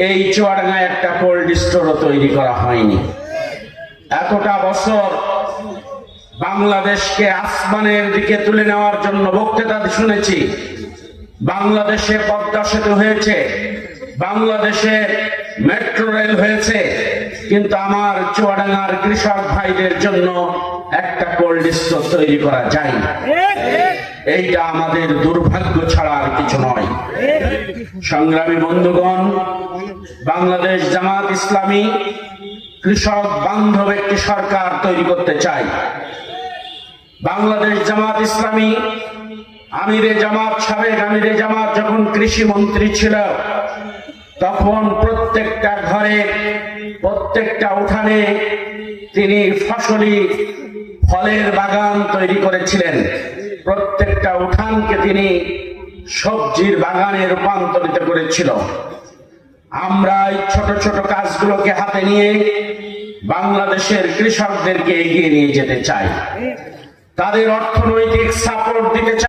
এই চুয়াডাঙ্গায় একটা কোল্ড স্টোরও তৈরি করা হয়নি। এতটা বছর বাংলাদেশকে আসমানের দিকে তুলে নেওয়ার জন্য বক্তৃতা শুনেছি। বাংলাদেশে পদ্মা সেতু হয়েছে, বাংলাদেশে মেট্রো রেল হয়েছে, কিন্তু আমার চুয়াডাঙ্গার কৃষক ভাইদের জন্য একটা কোল্ড স্টোর তৈরি করা যায় না। এইটা আমাদের দুর্ভাগ্য ছাড়া আর কিছু নয়। সংগ্রামী বন্ধুগণ, বাংলাদেশ জামাত ইসলামী কৃষক বান্ধব একটি সরকার তৈরি করতে চায়। বাংলাদেশ জামাত ইসলামী আমিরে জামাত, সাবেক আমিরে জামাত যখন কৃষি মন্ত্রী ছিল, তখন প্রত্যেকটা ঘরে, প্রত্যেকটা উঠানে তিনি ফসলি ফলের বাগান তৈরি করেছিলেন। প্রত্যেকটা উঠানকে তিনি সবজির বাগানে রূপান্তরিত করেছিল। আমরা এই ছোট ছোট কাজগুলোকে হাতে নিয়ে বাংলাদেশের কৃষকদেরকে এগিয়ে নিয়ে যেতে চাই, তাদের অর্থনৈতিক সাপোর্ট দিতে চাই।